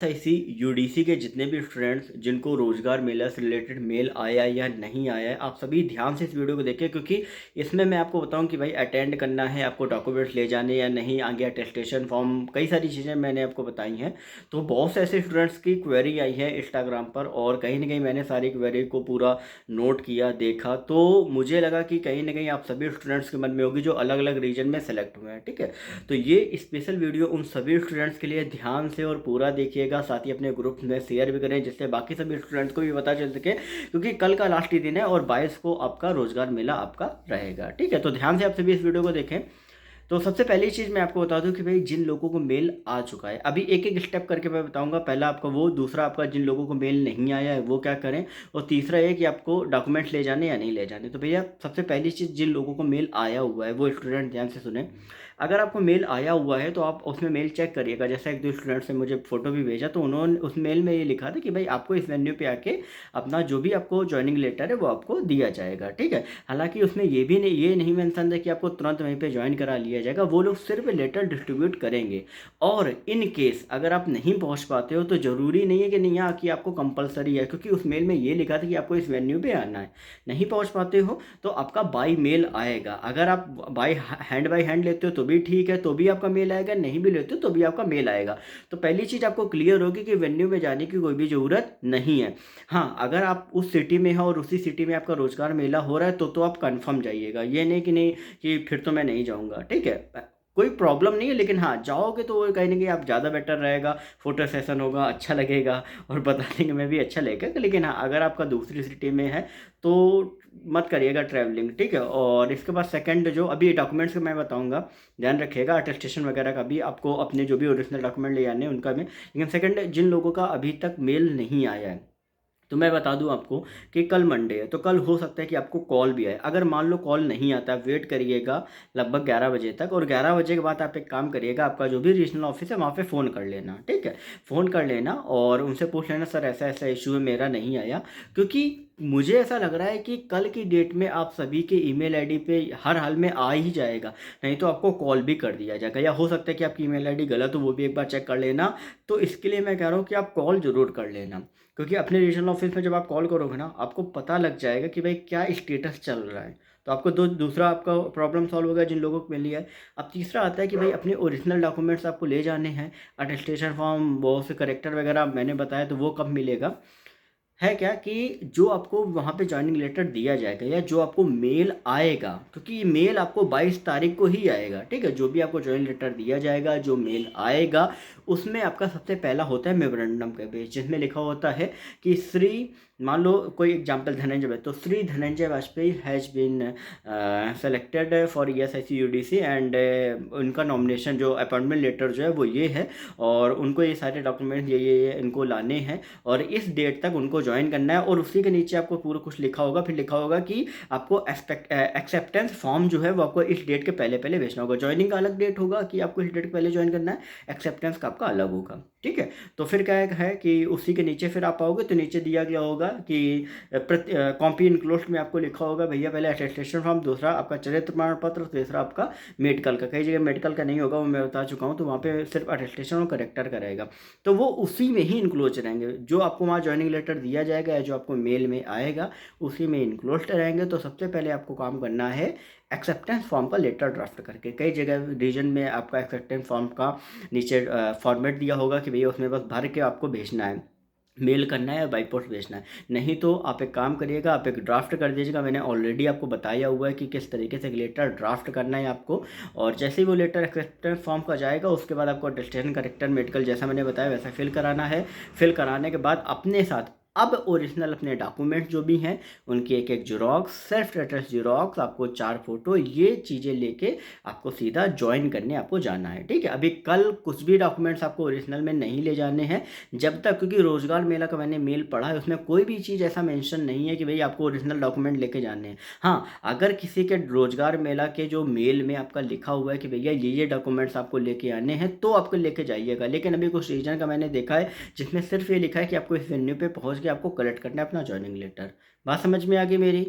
ऐसी यूडीसी के जितने भी स्टूडेंट्स जिनको रोजगार मेला से रिलेटेड मेल आया या नहीं आया है, आप सभी ध्यान से इस वीडियो को देखें क्योंकि इसमें मैं आपको बताऊं कि भाई अटेंड करना है, आपको डॉक्यूमेंट्स ले जाने या नहीं, आगे अटेस्टेशन फॉर्म, कई सारी चीज़ें मैंने आपको बताई हैं। तो बहुत से ऐसे स्टूडेंट्स की क्वेरी आई है इंस्टाग्राम पर और कहीं ना कहीं मैंने सारी क्वेरी को पूरा नोट किया, देखा, तो मुझे लगा कि कहीं ना कहीं आप सभी स्टूडेंट्स के मन में होगी जो अलग अलग रीजन में सेलेक्ट हुए हैं। ठीक है, तो ये स्पेशल वीडियो उन सभी स्टूडेंट्स के लिए ध्यान से और पूरा देखिएगा, साथ ही अपने ग्रुप में शेयर भी करें जिससे बाकी सभी स्टूडेंट्स को भी पता चल सके, क्योंकि कल का लास्ट ही दिन है और 22 को आपका रोजगार मेला आपका रहेगा। ठीक है, तो ध्यान से आप सभी इस वीडियो को देखें। तो सबसे पहली चीज़ मैं आपको बता दूं कि भाई जिन लोगों को मेल आ चुका है, अभी एक एक स्टेप करके मैं बताऊंगा। पहला आपका वो, दूसरा आपका जिन लोगों को मेल नहीं आया है वो क्या करें, और तीसरा ये कि आपको डॉक्यूमेंट्स ले जाने या नहीं ले जाने। तो भैया सबसे पहली चीज़, जिन लोगों को मेल आया हुआ है वो स्टूडेंट ध्यान से सुने। अगर आपको मेल आया हुआ है तो आप उसमें मेल चेक करिएगा। जैसा एक दो स्टूडेंट्स ने मुझे फ़ोटो भी भेजा, तो उन्होंने उस मेल में ये लिखा था कि भाई आपको इस वेन्यू पे आके अपना जो भी आपको ज्वाइनिंग लेटर है वो आपको दिया जाएगा। ठीक है, हालांकि उसमें ये नहीं मेंशन है कि आपको तुरंत वहीं पे ज्वाइन करा लिया जाएगा, वो लोग सिर्फ लेटर डिस्ट्रीब्यूट करेंगे। और इन केस अगर आप नहीं पहुंच पाते हो तो ज़रूरी नहीं है कि नहीं यहाँ कि आपको कंपलसरी है, क्योंकि उस मेल में ये लिखा था कि आपको इस वेन्यू पे आना है। नहीं पहुंच पाते हो तो आपका बाई मेल आएगा। अगर आप बाई हैंड लेते हो तो भी ठीक है, तो भी आपका मेल आएगा, नहीं भी लेते हो तो भी आपका मेल आएगा। तो पहली चीज़ आपको क्लियर होगी कि वेन्यू में जाने की कोई भी ज़रूरत नहीं है। हाँ, अगर आप उस सिटी में हो और उसी सिटी में आपका रोजगार मेला हो रहा है तो आप कंफर्म जाइएगा। ये नहीं कि नहीं कि फिर तो मैं नहीं जाऊँगा। ठीक है, कोई प्रॉब्लम नहीं है, लेकिन हाँ जाओगे तो वो कहीं ना कहीं आप ज़्यादा बेटर रहेगा, फोटो सेशन होगा, अच्छा लगेगा और बताने में भी अच्छा लगेगा। लेकिन हाँ, अगर आपका दूसरी सिटी में है तो मत करिएगा ट्रैवलिंग। ठीक है, और इसके बाद सेकंड जो अभी डॉक्यूमेंट्स का मैं बताऊंगा, ध्यान रखिएगा। अटेस्टेशन वगैरह का भी आपको अपने जो भी ओरिजिनल डॉक्यूमेंट ले आने हैं उनका भी। लेकिन सेकंड, जिन लोगों का अभी तक मेल नहीं आया है तो मैं बता दूं आपको कि कल मंडे है, तो कल हो सकता है कि आपको कॉल भी आए। अगर मान लो कॉल नहीं आता, वेट करिएगा लगभग 11 बजे तक, और 11 बजे के बाद आप एक काम करिएगा, आपका जो भी रीजनल ऑफिस है वहाँ पे फ़ोन कर लेना। ठीक है, फ़ोन कर लेना और उनसे पूछ लेना सर ऐसा ऐसा इशू है, मेरा नहीं आया। क्योंकि मुझे ऐसा लग रहा है कि कल की डेट में आप सभी के ईमेल आईडी पे हर हाल में आ ही जाएगा, नहीं तो आपको कॉल भी कर दिया जाएगा। या हो सकता है कि आपकी ईमेल आईडी गलत हो, वो भी एक बार चेक कर लेना। तो इसके लिए मैं कह रहा हूँ कि आप कॉल ज़रूर कर लेना, क्योंकि अपने रीजनल ऑफिस में जब आप कॉल करोगे ना, आपको पता लग जाएगा कि भाई क्या स्टेटस चल रहा है। तो आपको दूसरा आपका प्रॉब्लम सॉल्व होगा जिन लोगों को मिल लिया है। अब तीसरा आता है कि भाई अपने ओरिजिनल डॉक्यूमेंट्स आपको ले जाने हैं। अटेस्टेशन फॉर्म, बहुत से करेक्टर वगैरह मैंने बताया, तो वो कब मिलेगा है क्या कि जो आपको वहाँ पे ज्वाइनिंग लेटर दिया जाएगा या जो आपको मेल आएगा, क्योंकि ये मेल आपको 22 तारीख को ही आएगा। ठीक है, जो भी आपको ज्वाइनिंग लेटर दिया जाएगा, जो मेल आएगा, उसमें आपका सबसे पहला होता है मेमोरेंडम का पेज, जिसमें लिखा होता है कि श्री, मान लो कोई एग्जाम्पल धनंजय है, तो Shri Dhananjay Vajpayee has been selected for ESIC UDC and उनका नॉमिनेशन जो अपॉइंटमेंट लेटर जो है वो ये है, और उनको ये सारे डॉक्यूमेंट ये इनको लाने हैं और इस डेट तक उनको ज्वाइन करना है। और उसी के नीचे आपको पूरा कुछ लिखा होगा, फिर लिखा होगा कि आपको एक्सेप्टेंस फॉर्म जो है वो आपको इस डेट के पहले पहले भेजना होगा। ज्वाइनिंग का अलग डेट होगा कि आपको इस डेट के पहले ज्वाइन करना है, एक्सेप्टेंस का आपका अलग होगा। ठीक है, तो फिर क्या है कि उसी के नीचे फिर आप आओगे तो नीचे दिया गया होगा कि कॉपी इनक्लोज्ड में आपको लिखा होगा भैया पहले अटेस्टेशन फॉर्म, दूसरा आपका चरित्र प्रमाण पत्र, तीसरा आपका मेडिकल का। कई जगह मेडिकल का नहीं होगा, वो मैं बता चुका हूँ, तो वहाँ पे सिर्फ अटेस्टेशन और करेक्टर का रहेगा। तो वो उसी में ही इनक्लोज रहेंगे, जो आपको वहाँ ज्वाइनिंग लेटर दिया जाएगा या जो आपको मेल में आएगा उसी में इनक्लोज रहेंगे। तो सबसे पहले आपको काम करना है एक्सेप्टेंस फॉर्म का लेटर ड्राफ्ट करके। कई जगह रीजन में आपका एक्सेप्टेंस फॉर्म का नीचे फॉर्मेट दिया होगा कि भैया उसमें बस भर के आपको भेजना है, मेल करना है या बाई पोस्ट भेजना है। नहीं तो आप एक काम करिएगा, आप एक ड्राफ्ट कर दीजिएगा। मैंने ऑलरेडी आपको बताया हुआ है कि किस तरीके से एक लेटर ड्राफ्ट करना है आपको। और जैसे ही वो लेटर एक्सेप्टेंस फॉर्म का जाएगा उसके बाद आपको अटेस्टेशन करेक्टर मेडिकल जैसा मैंने बताया वैसा फिल कराना है। फिल कराने के बाद अपने साथ अब ओरिजिनल अपने डॉक्यूमेंट जो भी हैं उनकी एक एक जीरोक्स, सेल्फ एड्रेस जीरोक्स, आपको 4 फोटो, ये चीज़ें लेके आपको सीधा ज्वाइन करने आपको जाना है। ठीक है, अभी कल कुछ भी डॉक्यूमेंट्स आपको ओरिजिनल में नहीं ले जाने हैं जब तक, क्योंकि रोजगार मेला का मैंने मेल पढ़ा है, उसमें कोई भी चीज़ ऐसा मेंशन नहीं है कि भाई आपको ओरिजिनल डॉक्यूमेंट लेके जाने हैं। हाँ, अगर किसी के रोजगार मेला के जो मेल में आपका लिखा हुआ है कि भैया ये डॉक्यूमेंट्स आपको लेके आने हैं तो आपको लेके जाइएगा। लेकिन अभी कुछ रीजन का मैंने देखा है जिसमें सिर्फ ये लिखा है कि आपको इस वेन्यू पे पहुंच के आपको कलेक्ट करना है अपना ज्वाइनिंग लेटर। बात समझ में आ गई मेरी?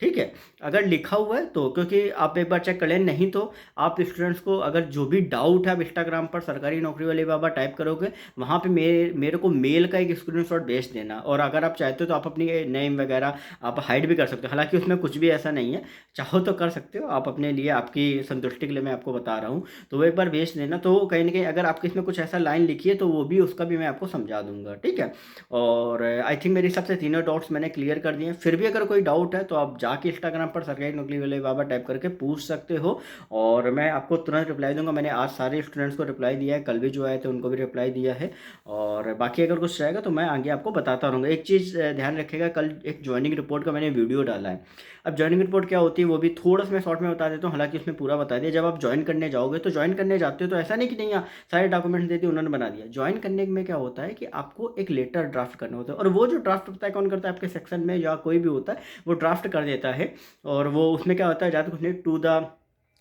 ठीक है, अगर लिखा हुआ है तो, क्योंकि आप एक बार चेक कर लें, नहीं तो आप स्टूडेंट्स को अगर जो भी डाउट है आप इंस्टाग्राम पर सरकारी नौकरी वाले बाबा टाइप करोगे, वहाँ पे मेरे को मेल का एक स्क्रीनशॉट भेज देना। और अगर आप चाहते हो तो आप अपनी नेम वगैरह आप हाइड भी कर सकते हो, हालांकि उसमें कुछ भी ऐसा नहीं है, चाहो तो कर सकते हो आप अपने लिए, आपकी संतुष्टि के लिए मैं आपको बता रहा हूँ। तो वो एक बार भेज देना, तो कहीं ना कहीं अगर आपके इसमें कुछ ऐसा लाइन लिखी है तो वो भी, उसका भी मैं आपको समझा दूंगा, ठीक है। और आई थिंक मेरे हिसाब से तीनों डाउट्स मैंने क्लियर कर दिए हैं। फिर भी अगर कोई डाउट है तो आप जाके इंस्टाग्राम पर सरकारी नौकरी वाले बाबा टाइप करके पूछ सकते हो, और मैं आपको तुरंत रिप्लाई दूंगा। मैंने आज सारे स्टूडेंट्स को रिप्लाई दिया है, कल भी जो आए थे उनको भी रिप्लाई दिया है, और बाकी अगर कुछ रहेगा तो मैं आगे आपको बताता रहूँगा। एक चीज़ ध्यान रखिएगा, कल एक ज्वाइनिंग रिपोर्ट का मैंने वीडियो डाला है। अब ज्वाइनिंग रिपोर्ट क्या होती है वो भी थोड़ा सा मैं शॉर्ट में बता देता हूँ, हालांकि उसमें पूरा बता दिया। जब आप ज्वाइन करने जाओगे तो ज्वाइन करने जाते हो तो ऐसा नहीं कि नहीं, सारे डॉक्यूमेंट्स देते उन्होंने बना दिया। ज्वाइन करने में क्या होता है कि आपको एक लेटर ड्राफ्ट करना होता है, और वो जो ड्राफ्ट होता है कौन करता है, आपके सेक्शन में या कोई भी होता है वो ड्राफ्ट कर देता है। और वो उसमें क्या होता है, ज़्यादा कुछ नहीं, टू द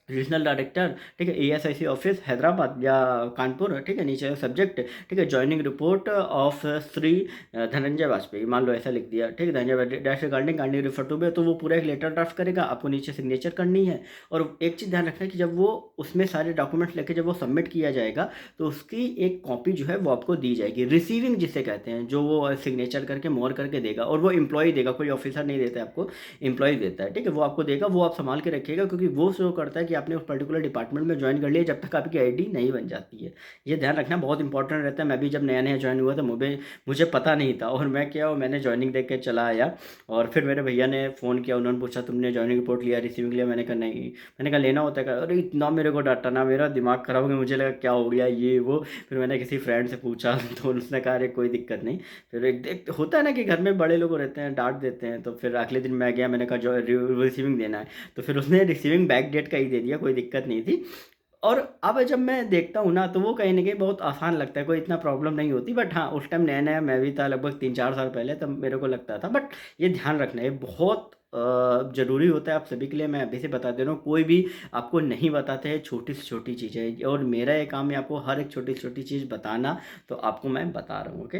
रीजनल डायरेक्टर, ठीक है, एएसआईसी ऑफिस हैदराबाद या कानपुर, ठीक है, नीचे सब्जेक्ट, ठीक है, joining report of Shri Dhananjay Vajpayee, मान लो ऐसा लिख दिया, ठीक है, Dhananjay dash regarding kindly refer to बे, तो वो पूरा एक लेटर ड्राफ्ट करेगा, आपको नीचे सिग्नेचर करनी है। और एक चीज़ ध्यान रखना है कि जब वो उसमें सारे डॉक्यूमेंट्स लेके जब वो सबमिट किया जाएगा तो उसकी एक कॉपी जो है वो आपको दी जाएगी, रिसीविंग जिसे कहते हैं, जो वो सिग्नेचर करके मोहर करके देगा, और वो एम्प्लॉय देगा, कोई ऑफिसर नहीं देता है आपको, एम्प्लॉय देता है, ठीक है, वो आपको देगा, वो आप संभाल के रखिएगा, क्योंकि वो शो करता है कि आपने उस पर्टिकुलर डिपार्टमेंट में ज्वाइन कर लिया जब तक आपकी आईडी नहीं बन जाती है। ये ध्यान रखना बहुत इंपॉर्टेंट रहता है। मैं भी जब नया नया ज्वाइन हुआ था, मुझे पता नहीं था, और मैं क्या, मैंने ज्वाइनिंग देख के चला आया, और फिर मेरे भैया ने फ़ोन किया, उन्होंने पूछा तुमने ज्वाइनिंग रिपोर्ट लिया, रिसीविंग लिया, मैंने कहा नहीं। मैंने कहा लेना होता है, कहा अरे इतना मेरे को डांटा ना, मेरा दिमाग खराब हो गया, मुझे लगा क्या हो गया ये वो। फिर मैंने किसी फ्रेंड से पूछा तो उसने कहा अरे कोई दिक्कत नहीं। फिर एक होता है ना कि घर में बड़े लोग रहते हैं, डांट देते हैं, तो फिर अगले दिन मैं गया, मैंने कहा जो रिसीविंग देना है, तो फिर उसने रिसीविंग बैक डेट का ही दे दिया, कोई दिक्कत नहीं थी। और अब जब मैं देखता हूँ ना तो वो कहीं न कहीं बहुत आसान लगता है, कोई इतना प्रॉब्लम नहीं होती। बट हाँ, उस टाइम नया-नया मैं भी था, लगभग 3-4 साल पहले, तब मेरे को लगता था। बट ये ध्यान रखना, ये बहुत ज़रूरी होता है आप सभी के लिए। मैं अभी से बता दे रहा हूँ, कोई भी आपको नहीं बताते हैं, छोटी से छोटी चीज़ है, और मेरा ये काम है आपको हर एक छोटी से छोटी चीज़ बताना, तो आपको मैं बता रहा हूँ, ओके?